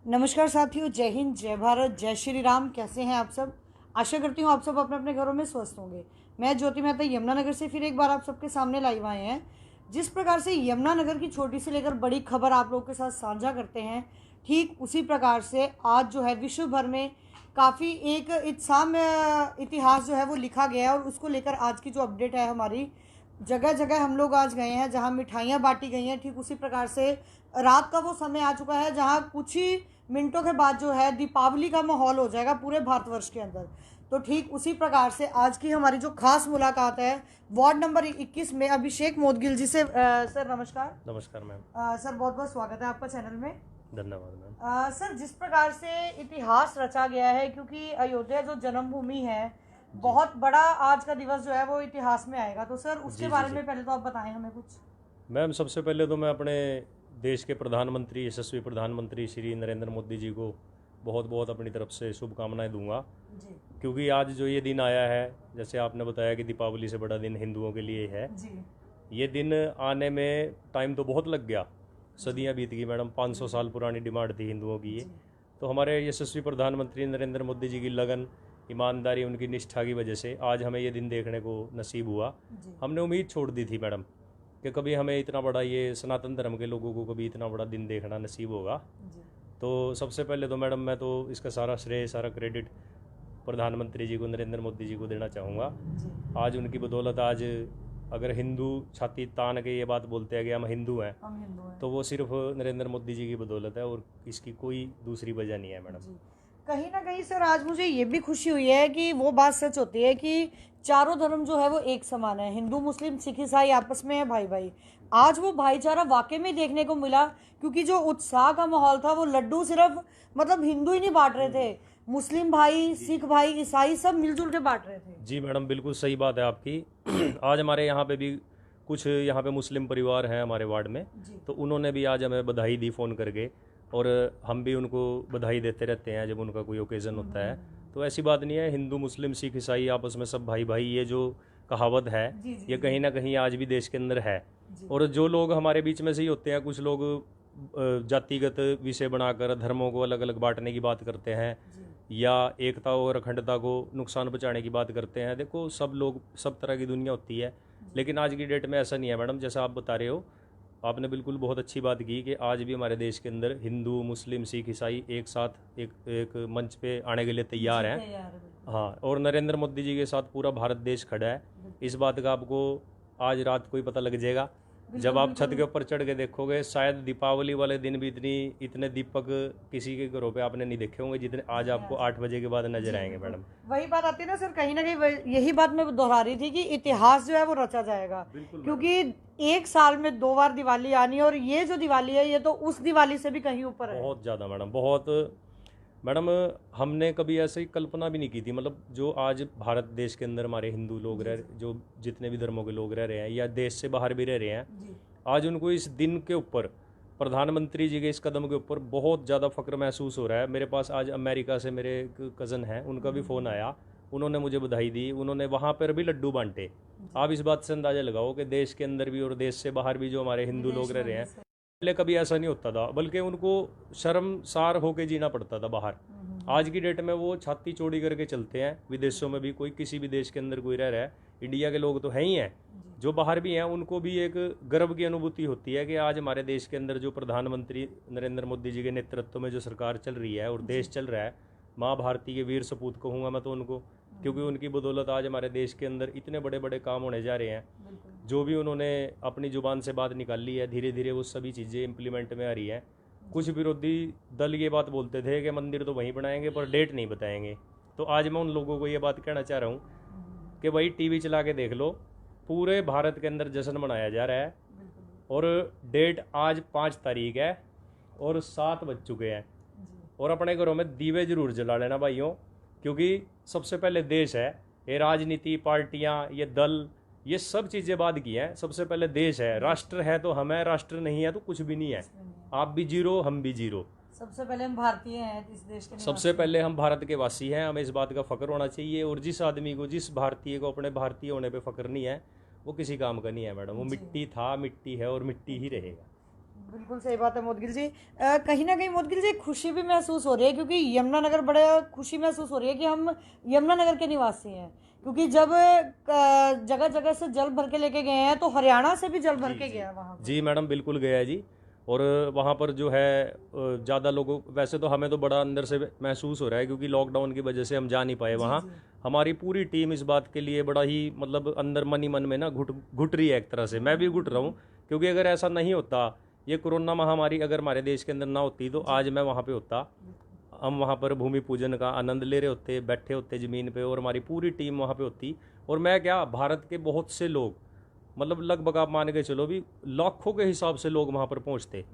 नमस्कार साथियों, जय हिंद, जय भारत, जय श्री राम। कैसे हैं आप सब? आशा करती हूँ आप सब अपने अपने घरों में स्वस्थ होंगे। मैं ज्योति मेहता यमुनानगर से फिर एक बार आप सबके सामने लाइव आए हैं। जिस प्रकार से यमुनानगर की छोटी से लेकर बड़ी खबर आप लोगों के साथ साझा करते हैं, ठीक उसी प्रकार से आज जो है विश्व भर में काफ़ी एक इतिहास जो है वो लिखा गया है। और उसको लेकर आज की जो अपडेट है हमारी, जगह जगह हम लोग आज गए हैं जहां मिठाइयां बांटी गई हैं। ठीक उसी प्रकार से रात का वो समय आ चुका है जहां कुछ ही मिनटों के बाद जो है दीपावली का माहौल हो जाएगा पूरे भारतवर्ष के अंदर। तो ठीक उसी प्रकार से आज की हमारी जो खास मुलाकात है वार्ड नंबर 21 में अभिषेक मोदगिल जी से। सर नमस्कार। नमस्कार मैम। सर बहुत बहुत स्वागत है आपका चैनल में। धन्यवाद मैम। सर जिस प्रकार से इतिहास रचा गया है, क्योंकि अयोध्या जो जन्मभूमि है, बहुत बड़ा आज का दिवस जो है वो इतिहास में आएगा। तो सर उसके बारे में पहले तो आप बताएं हमें कुछ। मैम सबसे पहले तो मैं अपने देश के प्रधानमंत्री, यशस्वी प्रधानमंत्री श्री नरेंद्र मोदी जी को बहुत बहुत अपनी तरफ से शुभकामनाएं दूंगा जी। क्योंकि आज जो ये दिन आया है, जैसे आपने बताया कि दीपावली से बड़ा दिन हिंदुओं के लिए है जी। ये दिन आने में टाइम तो बहुत लग गया, सदियां बीत गई मैडम। 500 साल पुरानी डिमांड थी हिंदुओं की ये। तो हमारे यशस्वी प्रधानमंत्री नरेंद्र मोदी जी की लगन, ईमानदारी, उनकी निष्ठा की वजह से आज हमें ये दिन देखने को नसीब हुआ। हमने उम्मीद छोड़ दी थी मैडम कि कभी हमें इतना बड़ा, ये सनातन धर्म के लोगों को कभी इतना बड़ा दिन देखना नसीब होगा। तो सबसे पहले तो मैडम मैं तो इसका सारा श्रेय, सारा क्रेडिट प्रधानमंत्री जी को, नरेंद्र मोदी जी को देना चाहूँगा। आज उनकी बदौलत आज अगर हिंदू छाती तान के ये बात बोलते हैं कि हम हिंदू हैं, तो वो सिर्फ नरेंद्र मोदी जी की बदौलत है और इसकी कोई दूसरी वजह नहीं है मैडम। कहीं ना कहीं सर आज मुझे ये भी खुशी हुई है कि वो बात सच होती है कि चारों धर्म जो है वो एक समान है। हिंदू, मुस्लिम, सिख, ईसाई आपस में है भाई भाई। आज वो भाईचारा वाकई में देखने को मिला, क्योंकि जो उत्साह का माहौल था वो लड्डू सिर्फ मतलब हिंदू ही नहीं बांट रहे थे, मुस्लिम भाई, सिख भाई, ईसाई सब मिलजुल के बांट रहे थे। जी मैडम, बिल्कुल सही बात है आपकी। आज हमारे यहाँ पे भी कुछ यहाँ पे मुस्लिम परिवार हैं हमारे वार्ड में, तो उन्होंने भी आज हमें बधाई दी फ़ोन करके, और हम भी उनको बधाई देते रहते हैं जब उनका कोई ओकेज़न होता है। तो ऐसी बात नहीं है, हिंदू, मुस्लिम, सिख, ईसाई आपस में सब भाई भाई, ये जो कहावत है ये कहीं ना कहीं आज भी देश के अंदर है। और जो लोग हमारे बीच में से ही होते हैं, कुछ लोग जातिगत विषय बनाकर धर्मों को अलग अलग बांटने की बात करते हैं या एकता और अखंडता को नुकसान पहुंचाने की बात करते हैं। देखो, सब लोग, सब तरह की दुनिया होती है, लेकिन आज की डेट में ऐसा नहीं है मैडम। जैसा आप बता रहे हो, आपने बिल्कुल बहुत अच्छी बात की कि आज भी हमारे देश के अंदर हिंदू, मुस्लिम, सिख, ईसाई एक साथ एक मंच पे आने के लिए तैयार हैं। हाँ, और नरेंद्र मोदी जी के साथ पूरा भारत देश खड़ा है। इस बात का आपको आज रात को ही पता लग जाएगा जब आप छत के ऊपर चढ़ के देखोगे। शायद दीपावली वाले दिन भी इतने दीपक किसी के घरों पे आपने नहीं देखे होंगे जितने आज आपको 8 बजे के बाद नजर आएंगे मैडम। वही बात आती है ना सर, कहीं ना कहीं यही बात मैं दोहरा रही थी कि इतिहास जो है वो रचा जाएगा, क्योंकि एक साल में 2 बार दिवाली आनी है, और ये जो दिवाली है ये तो उस दिवाली से भी कहीं ऊपर है। बहुत ज़्यादा मैडम, बहुत मैडम। हमने कभी ऐसे ही कल्पना भी नहीं की थी। मतलब जो आज भारत देश के अंदर हमारे हिंदू लोग जो जितने भी धर्मों के लोग रह रहे हैं या देश से बाहर भी रह रहे हैं, आज उनको इस दिन के ऊपर, प्रधानमंत्री जी के इस कदम के ऊपर बहुत ज़्यादा फख्र महसूस हो रहा है। मेरे पास आज अमेरिका से मेरे एक कज़न हैं, उनका भी फ़ोन आया, उन्होंने मुझे बधाई दी, उन्होंने वहाँ पर भी लड्डू बांटे। आप इस बात से अंदाज़ा लगाओ कि देश के अंदर भी और देश से बाहर भी जो हमारे हिंदू लोग रह रहे हैं, पहले कभी ऐसा नहीं होता था, बल्कि उनको शर्मसार होके जीना पड़ता था बाहर। आज की डेट में वो छाती चौड़ी करके चलते हैं। विदेशों में भी कोई, किसी भी देश के अंदर कोई रह रहा है, इंडिया के लोग तो हैं ही हैं, जो बाहर भी हैं, उनको भी एक गर्व की अनुभूति होती है कि आज हमारे देश के अंदर जो प्रधानमंत्री नरेंद्र मोदी जी के नेतृत्व में जो सरकार चल रही है और देश चल रहा है, माँ भारती के वीर सपूत कहूँगा मैं तो उनको, क्योंकि उनकी बदौलत आज हमारे देश के अंदर इतने बड़े बड़े काम होने जा रहे हैं। जो भी उन्होंने अपनी जुबान से बात निकाली है, धीरे धीरे वो सभी चीज़ें इम्प्लीमेंट में आ रही हैं। कुछ विरोधी दल ये बात बोलते थे कि मंदिर तो वहीं बनाएंगे पर डेट नहीं बताएंगे। तो आज मैं उन लोगों को ये बात कहना चाह रहा हूँ कि भाई टीवी चला के देख लो, पूरे भारत के अंदर जश्न मनाया जा रहा है और डेट आज 5 तारीख है और 7 बज चुके हैं। और अपने घरों में दीवे जरूर जला लेना भाइयों, क्योंकि सबसे पहले देश है। ये राजनीति, पार्टियां, ये दल, ये सब चीज़ें बाद की हैं। सबसे पहले देश है, राष्ट्र है तो हम है, राष्ट्र नहीं है तो कुछ भी नहीं है। आप भी जीरो, हम भी जीरो। सबसे पहले हम भारतीय हैं, इस देश के सबसे पहले हम भारत के वासी हैं, हमें इस बात का फख्र होना चाहिए। और जिस आदमी को, जिस भारतीय को अपने भारतीय होने पे फख्र नहीं है, वो किसी काम का नहीं है मैडम। वो मिट्टी था, मिट्टी है और मिट्टी ही रहेगा। बिल्कुल सही बात है मोदगिल जी। कहीं ना कहीं मोदगिल जी खुशी भी महसूस हो रही है, क्योंकि यमुनानगर बड़ा खुशी महसूस हो रही है कि हम यमुनानगर के निवासी हैं, क्योंकि जब जगह जगह से जल भर के लेके गए हैं तो हरियाणा से भी जल भर के गया वहाँ पर। जी मैडम बिल्कुल गया है जी। और वहाँ पर जो है ज़्यादा लोगों, वैसे तो हमें तो बड़ा अंदर से महसूस हो रहा है क्योंकि लॉकडाउन की वजह से हम जा नहीं पाए वहाँ। हमारी पूरी टीम इस बात के लिए बड़ा ही मतलब अंदर मन ही मन में ना घुट रही है एक तरह से। मैं भी घुट रहा हूँ क्योंकि अगर ऐसा नहीं होता, ये कोरोना महामारी अगर हमारे देश के अंदर ना होती तो आज मैं वहाँ पे होता, हम वहाँ पर भूमि पूजन का आनंद ले रहे होते, बैठे होते ज़मीन पे, और हमारी पूरी टीम वहाँ पे होती। और मैं क्या, भारत के बहुत से लोग, मतलब लगभग आप मान के चलो भी लाखों के हिसाब से लोग वहाँ पर पहुँचते।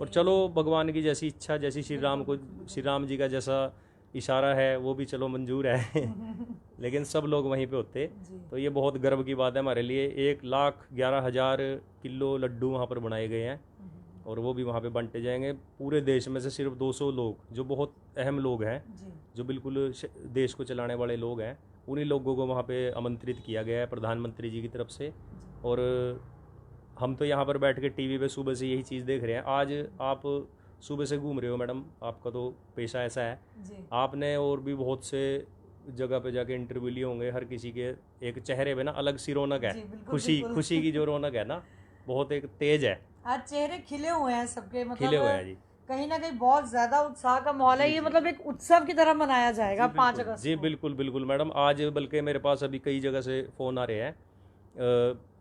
और चलो भगवान की जैसी इच्छा, जैसी श्री राम जी का जैसा इशारा है वो भी चलो मंजूर है लेकिन सब लोग वहीं पे होते। तो ये बहुत गर्व की बात है हमारे लिए। 1,11,000 किलो लड्डू वहाँ पर बनाए गए हैं और वो भी वहाँ पे बांटे जाएंगे। पूरे देश में से सिर्फ 200 लोग, जो बहुत अहम लोग हैं, जो बिल्कुल देश को चलाने वाले लोग हैं, उन्हीं लोगों को वहाँ पे आमंत्रित किया गया है प्रधानमंत्री जी की तरफ से। और हम तो यहाँ पर बैठ के टीवी पे सुबह से यही चीज़ देख रहे हैं। आज आप सुबह से घूम रहे हो मैडम, आपका तो पेशा ऐसा है, आपने और भी बहुत से जगह पे जाके इंटरव्यू लिए होंगे। हर किसी के एक चेहरे पे ना अलग सी रौनक है, खुशी की जो रौनक है ना, बहुत एक तेज है। आज चेहरे खिले हुए हैं सबके, मतलब खिले हुए हैं जी। कहीं ना कहीं बहुत ज्यादा उत्साह का माहौल है। ये मतलब एक उत्सव की तरह मनाया जाएगा 5 अगस्त जी बिल्कुल बिल्कुल मैडम। आज बल्कि मेरे पास अभी कई जगह से फ़ोन आ रहे हैं।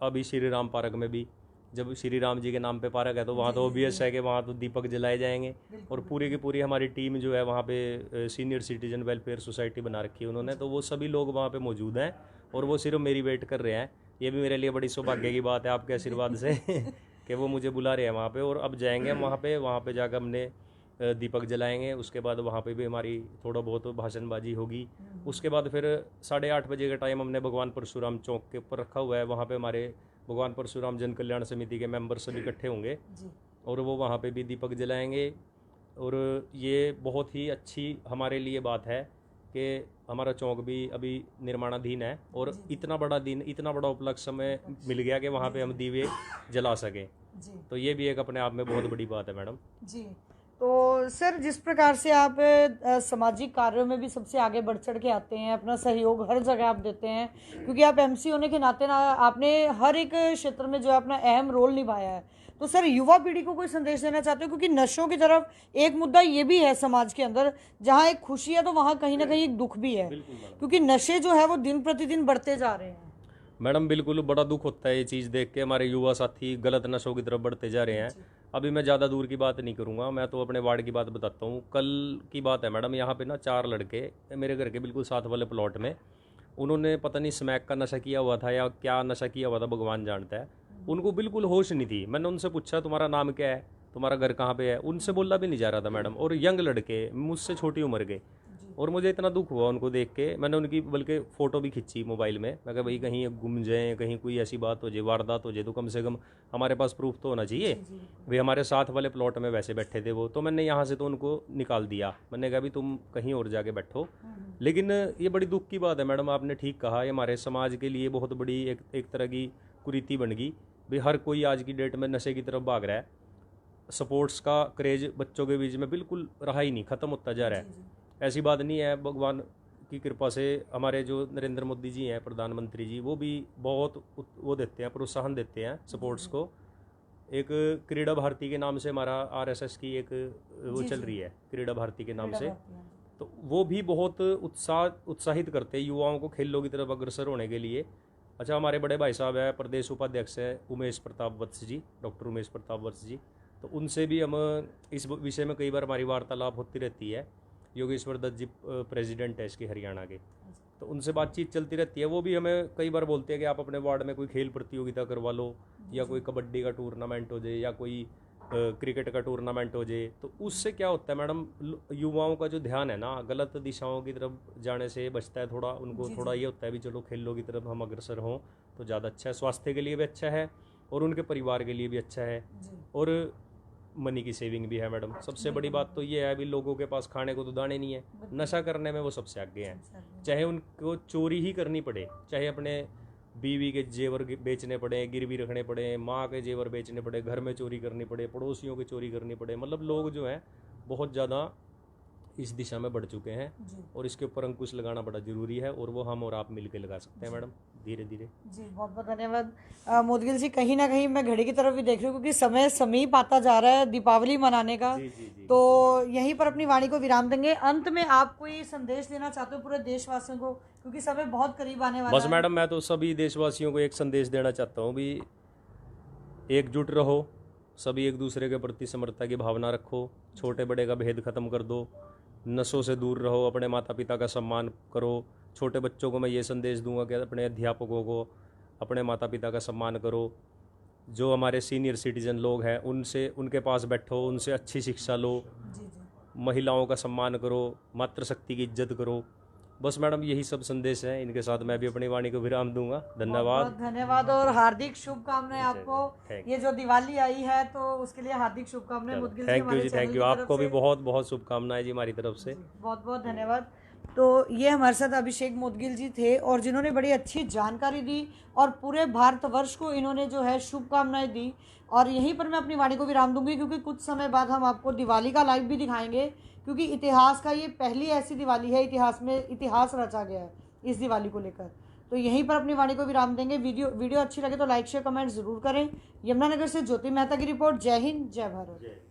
अभी श्री राम पार्क में भी, जब श्री राम जी के नाम पे पार्क है तो वहाँ तो ऑब्वियस है कि वहाँ तो दीपक जलाए जाएंगे। और पूरी की पूरी हमारी टीम जो है वहाँ पे सीनियर सिटीजन वेलफेयर सोसाइटी बना रखी है उन्होंने, तो वो सभी लोग वहाँ पे मौजूद हैं और वो सिर्फ मेरी वेट कर रहे हैं। ये भी मेरे लिए बड़ी सौभाग्य की बात है आपके आशीर्वाद से कि वो मुझे बुला रहे हैं वहाँ पे। और अब जाएंगे हम वहाँ पे जाकर हमने दीपक जलाएंगे। उसके बाद वहाँ पे भी हमारी थोड़ा बहुत भाषणबाजी होगी। उसके बाद फिर 8:30 बजे का टाइम हमने भगवान परशुराम चौक के ऊपर रखा हुआ है। वहाँ पे हमारे भगवान परशुराम जन कल्याण समिति के मेंबर सभी इकट्ठे होंगे और वो वहाँ पे भी दीपक जलाएंगे। और ये बहुत ही अच्छी हमारे लिए बात है कि हमारा चौक भी अभी निर्माणाधीन है और इतना बड़ा दिन, इतना बड़ा उपलक्ष्य हमें मिल गया कि वहाँ पे हम दीवे जला सकें। तो ये भी एक अपने आप में बहुत बड़ी बात है मैडम जी। तो सर, जिस प्रकार से आप सामाजिक कार्यों में भी सबसे आगे बढ़ चढ़ के आते हैं, अपना सहयोग हर जगह आप देते हैं, क्योंकि आप एमसी होने के नाते ना आपने हर एक क्षेत्र में जो है अपना अहम रोल निभाया है। तो सर, युवा पीढ़ी को कोई संदेश देना चाहते हो? क्योंकि नशों की तरफ एक मुद्दा ये भी है समाज के अंदर, जहाँ एक खुशी है तो वहाँ कहीं ना कहीं एक दुख भी है, क्योंकि नशे जो है वो दिन प्रतिदिन बढ़ते जा रहे हैं। मैडम बिल्कुल बड़ा दुख होता है ये चीज़ देख के, हमारे युवा साथी गलत नशों की तरफ बढ़ते जा रहे हैं। अभी मैं ज़्यादा दूर की बात नहीं करूँगा, मैं तो अपने वार्ड की बात बताता हूँ। कल की बात है मैडम, यहाँ पे ना 4 लड़के मेरे घर के बिल्कुल साथ वाले प्लॉट में, उन्होंने पता नहीं स्मैक का नशा किया हुआ था या क्या नशा किया हुआ था भगवान जानता है। उनको बिल्कुल होश नहीं थी। मैंने उनसे पूछा तुम्हारा नाम क्या है, तुम्हारा घर कहाँ पे है, उनसे बोला भी नहीं जा रहा था मैडम। और यंग लड़के, मुझसे छोटी उम्र के, और मुझे इतना दुख हुआ उनको देख के। मैंने उनकी बल्कि फ़ोटो भी खींची मोबाइल में। मैं कहा भाई कहीं गुम जाएँ, कहीं कोई ऐसी बात हो जाए, वारदात हो जाए, तो कम से कम हमारे पास प्रूफ तो होना चाहिए। भाई हमारे साथ वाले प्लॉट में वैसे बैठे थे वो, तो मैंने यहाँ से तो उनको निकाल दिया। मैंने कहा भी तुम कहीं और जाके बैठो। लेकिन ये बड़ी दुख की बात है मैडम, आपने ठीक कहा, ये हमारे समाज के लिए बहुत बड़ी एक तरह की कुरीति बन गई। भाई हर कोई आज की डेट में नशे की तरफ भाग रहा है। स्पोर्ट्स का क्रेज बच्चों के बीच में बिल्कुल रहा ही नहीं, ख़त्म होता जा रहा है। ऐसी बात नहीं है, भगवान की कृपा से हमारे जो नरेंद्र मोदी जी हैं प्रधानमंत्री जी, वो भी बहुत वो देते हैं, प्रोत्साहन देते हैं स्पोर्ट्स को। एक क्रीड़ा भारती के नाम से हमारा आरएसएस की एक वो चल रही है, क्रीड़ा भारती के नाम से, तो वो भी बहुत उत्साहित करते हैं युवाओं को खेलों की तरफ अग्रसर होने के लिए। अच्छा, हमारे बड़े भाई साहब हैं, प्रदेश उपाध्यक्ष है उमेश प्रताप वत्स जी, डॉक्टर उमेश प्रताप वत्स जी, तो उनसे भी हम इस विषय में कई बार हमारी वार्तालाप होती रहती है। योगेश्वर दत्त जी प्रेसिडेंट है इसके हरियाणा के, तो उनसे बातचीत चलती रहती है। वो भी हमें कई बार बोलते हैं कि आप अपने वार्ड में कोई खेल प्रतियोगिता करवा लो, या कोई कबड्डी का टूर्नामेंट हो जाए, या कोई क्रिकेट का टूर्नामेंट हो जाए। तो उससे क्या होता है मैडम, युवाओं का जो ध्यान है ना गलत दिशाओं की तरफ जाने से बचता है थोड़ा। उनको थोड़ा ये होता है भी चलो खेलों की तरफ हम अग्रसर हों तो ज़्यादा अच्छा है, स्वास्थ्य के लिए भी अच्छा है और उनके परिवार के लिए भी अच्छा है, और मनी की सेविंग भी है मैडम। सबसे बड़ी बात तो ये है, अभी लोगों के पास खाने को तो दाने नहीं है, नशा करने में वो सबसे आगे हैं। चाहे उनको चोरी ही करनी पड़े, चाहे अपने बीवी के जेवर बेचने पड़े, गिरवी रखने पड़े, माँ के जेवर बेचने पड़े, घर में चोरी करनी पड़े, पड़ोसियों की चोरी करनी पड़े। मतलब लोग जो हैं बहुत ज़्यादा इस दिशा में बढ़ चुके हैं जी और इसके ऊपर अंकुश लगाना बड़ा ज़रूरी है और वो हम और आप मिलकर लगा सकते हैं मैडम, धीरे धीरे। जी, बहुत बहुत धन्यवाद मोदगिल जी। कहीं ना कहीं मैं घड़ी की तरफ भी देख रही हूँ क्योंकि समय समीप आता जा रहा है दीपावली मनाने का। जी जी जी। तो यहीं पर अपनी वाणी को विराम देंगे। अंत में आप कोई संदेश देना चाहते हो पूरे देशवासियों को, क्योंकि समय बहुत करीब आने वाला बस है। मैडम मैं तो सभी देशवासियों को एक संदेश देना चाहता हूँ भी एकजुट रहो, सभी एक दूसरे के प्रति समर्पणता की भावना रखो, छोटे बड़े का भेद खत्म कर दो, नशों से दूर रहो, अपने माता पिता का सम्मान करो। छोटे बच्चों को मैं ये संदेश दूंगा कि अपने अध्यापकों को, अपने माता पिता का सम्मान करो। जो हमारे सीनियर सिटीजन लोग हैं उनसे, उनके पास बैठो, उनसे अच्छी शिक्षा लो, जी जी, महिलाओं का सम्मान करो, मातृशक्ति की इज्जत करो। बस मैडम यही सब संदेश हैं, इनके साथ मैं भी अपनी वाणी को विराम दूंगा। धन्यवाद। बहुत धन्यवाद और हार्दिक शुभकामनाएं आपको। थैंक ये जो दिवाली आई है तो उसके लिए हार्दिक शुभकामनाएं मुदगिल जी थैंक यू हमारे जी, चैनल थैंक की यू। तरफ आपको भी से। बहुत बहुत शुभकामनाएं जी हमारी तरफ से। बहुत बहुत धन्यवाद। तो ये हमारे साथ अभिषेक मोदगिल जी थे और जिन्होंने बड़ी अच्छी जानकारी दी और पूरे भारतवर्ष को इन्होंने जो है शुभकामनाएं दी। और यहीं पर मैं अपनी वाणी को विराम दूंगी क्योंकि कुछ समय बाद हम आपको दिवाली का लाइव भी दिखाएंगे, क्योंकि इतिहास का ये पहली ऐसी दिवाली है, इतिहास में इतिहास रचा गया है इस दिवाली को लेकर। तो यहीं पर अपनी वाणी को विराम देंगे। वीडियो अच्छी लगे तो लाइक शेयर कमेंट जरूर करें। यमुनानगर से ज्योति मेहता की रिपोर्ट। जय हिंद, जय भारत।